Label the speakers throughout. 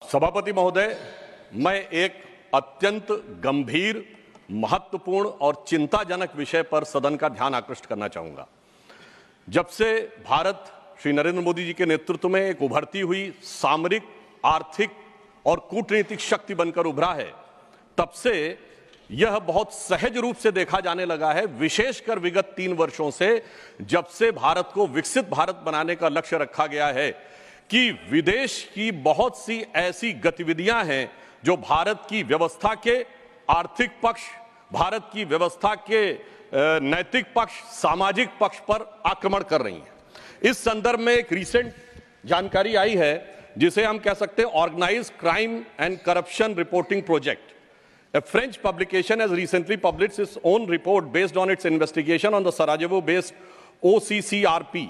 Speaker 1: सभापति महोदय, मैं एक अत्यंत गंभीर, महत्वपूर्ण और चिंताजनक विषय पर सदन का ध्यान आकृष्ट करना चाहूंगा। जब से भारत श्री नरेंद्र मोदी जी के नेतृत्व में एक उभरती हुई सामरिक, आर्थिक और कूटनीतिक शक्ति बनकर उभरा है, तब से यह बहुत सहज रूप से देखा जाने लगा है, विशेषकर विगत 3 वर्षों से, जब से भारत को विकसित भारत बनाने का लक्ष्य रखा गया है, कि विदेश की बहुत सी ऐसी गतिविधियां हैं जो भारत की व्यवस्था के आर्थिक पक्ष, भारत की व्यवस्था के नैतिक पक्ष, सामाजिक पक्ष पर आक्रमण कर रही हैं। इस संदर्भ में एक रिसेंट जानकारी आई है जिसे हम कह सकते हैं organized crime and corruption reporting project. A French publication has recently published its own report based on its investigation on the Sarajevo-based OCCRP,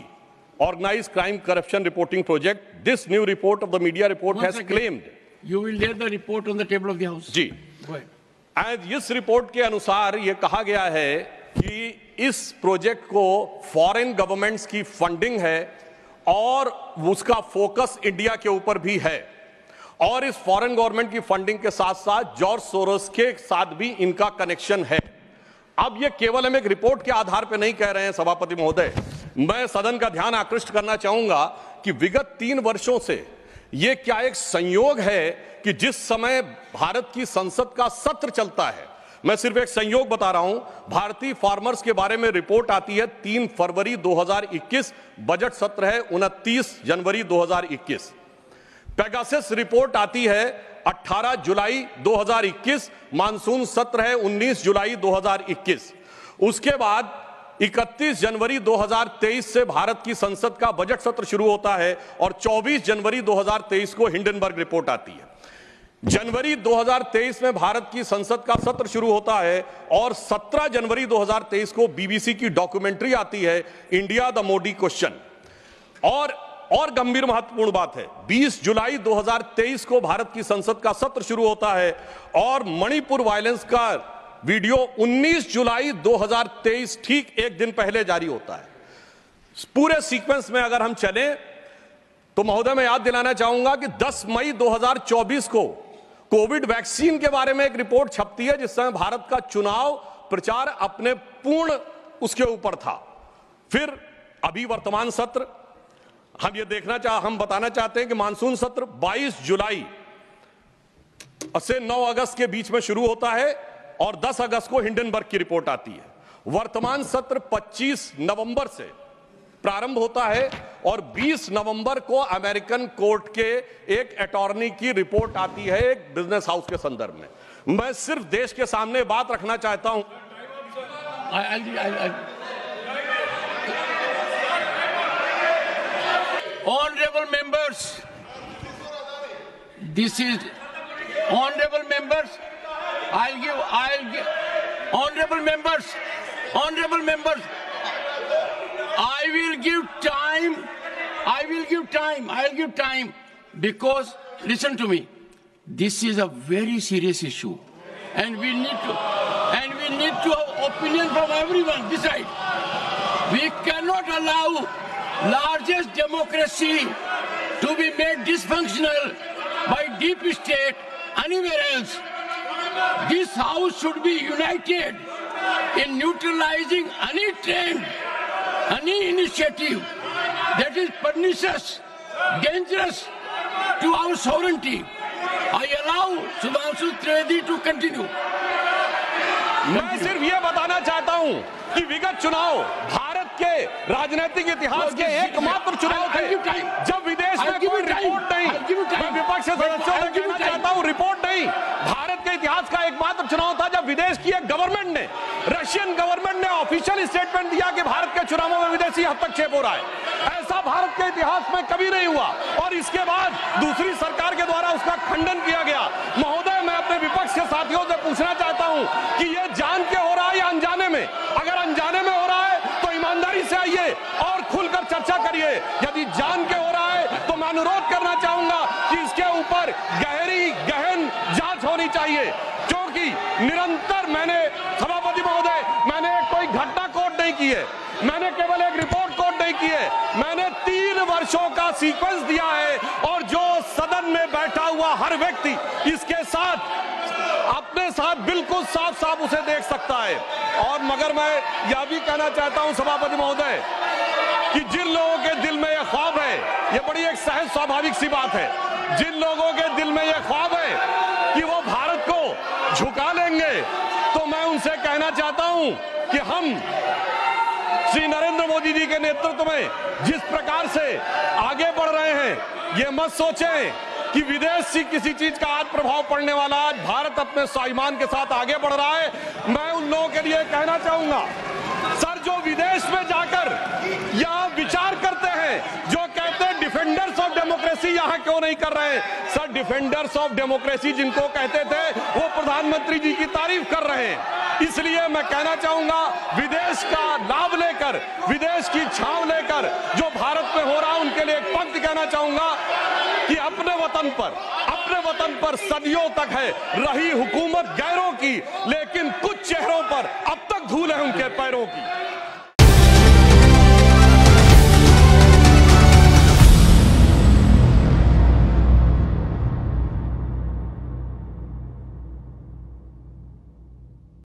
Speaker 1: Organized Crime Corruption Reporting Project. This new report of the media report has claimed.
Speaker 2: You will lay the report on the table of the House.
Speaker 1: जी। And इस report के अनुसार ये कहा गया है कि इस प्रोजेक्ट को फॉरेन गवर्नमेंट्स की फंडिंग है और उसका फोकस इंडिया के ऊपर भी है, और इस फॉरेन गवर्नमेंट की फंडिंग के साथ साथ जॉर्ज सोरोस के साथ भी इनका कनेक्शन है। अब ये केवल हम एक रिपोर्ट के आधार पर नहीं कह रहे हैं सभापति महोदय, मैं सदन का ध्यान आकृष्ट करना चाहूंगा कि विगत 3 वर्षों से ये क्या एक संयोग है कि जिस समय भारत की संसद का सत्र चलता है, मैं सिर्फ एक संयोग बता रहा हूं, भारतीय फार्मर्स के बारे में रिपोर्ट आती है 3 फरवरी 2021, बजट सत्र है 29 जनवरी 2021। पेगासस रिपोर्ट आती है 18 जुलाई 2021, मानसून सत्र है 19 जुलाई 2021। उसके बाद 31 जनवरी 2023 से भारत की संसद का बजट सत्र शुरू होता है और 24 जनवरी 2023 को हिंडनबर्ग रिपोर्ट आती है। जनवरी 2023 में भारत की संसद का सत्र शुरू होता है और 17 जनवरी 2023 को बीबीसी की डॉक्यूमेंट्री आती है, इंडिया द मोदी क्वेश्चन। और गंभीर महत्वपूर्ण बात है, 20 जुलाई 2023 को भारत की संसद का सत्र शुरू होता है और मणिपुर वायलेंस का वीडियो 19 जुलाई 2023, ठीक एक दिन पहले जारी होता है। पूरे सीक्वेंस में अगर हम चलें तो महोदय मैं याद दिलाना चाहूंगा कि 10 मई 2024 को कोविड वैक्सीन के बारे में एक रिपोर्ट छपती है, जिस समय भारत का चुनाव प्रचार अपने पूर्ण उसके ऊपर था। फिर अभी वर्तमान सत्र हम बताना चाहते हैं कि मानसून सत्र 22 जुलाई से 9 अगस्त के बीच में शुरू होता है और 10 अगस्त को हिंडनबर्ग की रिपोर्ट आती है। वर्तमान सत्र 25 नवंबर से प्रारंभ होता है और 20 नवंबर को अमेरिकन कोर्ट के एक अटॉर्नी की रिपोर्ट आती है एक बिजनेस हाउस के संदर्भ में। मैं सिर्फ देश के सामने बात रखना चाहता हूं।
Speaker 2: Honorable members, this is honorable members. I'll give honorable members. I will give time because listen to me. This is a very serious issue, and we need to have opinion from everyone. Decide. We cannot allow largest democracy to be made dysfunctional by deep state anywhere else. This house should be united in neutralizing any trend, any initiative that is pernicious, dangerous to our sovereignty. I allow Sudhanshu Trivedi to continue.
Speaker 1: मैं सिर्फ ये बताना चाहता हूं कि विगत चुनाव भारत के राजनीतिक इतिहास के एकमात्र चुनाव थे जब विदेश में कोई रिपोर्ट नहीं, मैं विपक्ष के सदस्यों से कहना चाहता हूं, रिपोर्ट नहीं, भारत के इतिहास का एकमात्र चुनाव था जब विदेश की एक गवर्नमेंट ने, रशियन गवर्नमेंट ने ऑफिशियल स्टेटमेंट दिया कि भारत के चुनावों में विदेशी हस्तक्षेप हो रहा है। ऐसा भारत के इतिहास में कभी नहीं हुआ और इसके बाद दूसरी सरकार के द्वारा उसका खंडन किया गया। महोदय, मैं अपने विपक्ष के साथियों से पूछना चाहता हूं कि यह जान के हो रहा है या अनजाने में? अगर अनजाने में हो रहा है तो ईमानदारी से आइए और खुलकर चर्चा करिए। यदि जान के हो रहा है तो मैं अनुरोध करना चाहूंगा कि इसके ऊपर गहन जांच होनी चाहिए, क्योंकि निरंतर सभापति महोदय, मैंने कोई घटना कोट नहीं की है, मैंने केवल एक रिपोर्ट कोट नहीं की है, मैंने 3 वर्षों का सीक्वेंस दिया है और जो सदन में बैठा हुआ हर व्यक्ति इसके साथ, अपने साथ बिल्कुल साफ साफ उसे देख सकता है। और मगर मैं यह भी कहना चाहता हूं सभापति महोदय कि जिन लोगों के दिल में यह ख्वाब है, यह बड़ी एक सहज स्वाभाविक सी बात है, जिन लोगों के दिल में यह ख्वाब है कि वो भारत को झुका लेंगे, तो मैं उनसे कहना चाहता हूं कि हम श्री नरेंद्र मोदी जी के नेतृत्व में जिस प्रकार से आगे बढ़ रहे हैं, ये मत सोचें कि विदेश से किसी चीज का आज प्रभाव पड़ने वाला। आज भारत अपने स्वाभिमान के साथ आगे बढ़ रहा है। मैं उन लोगों के लिए कहना चाहूंगा, सर, जो विदेश में जाकर यहां विचार करते हैं, जो कहते हैं डिफेंडर्स ऑफ डेमोक्रेसी यहां क्यों नहीं कर रहे हैं? सर, डिफेंडर्स ऑफ डेमोक्रेसी जिनको कहते थे वो प्रधानमंत्री जी की तारीफ कर रहे हैं। इसलिए मैं कहना चाहूंगा, विदेश का लाभ लेकर, विदेश की छांव लेकर जो भारत में हो रहा है, उनके लिए एक पंक्ति कहना चाहूंगा कि अपने वतन पर सदियों तक है रही हुकूमत गैरों की, लेकिन कुछ चेहरों पर अब तक धूल है उनके पैरों की।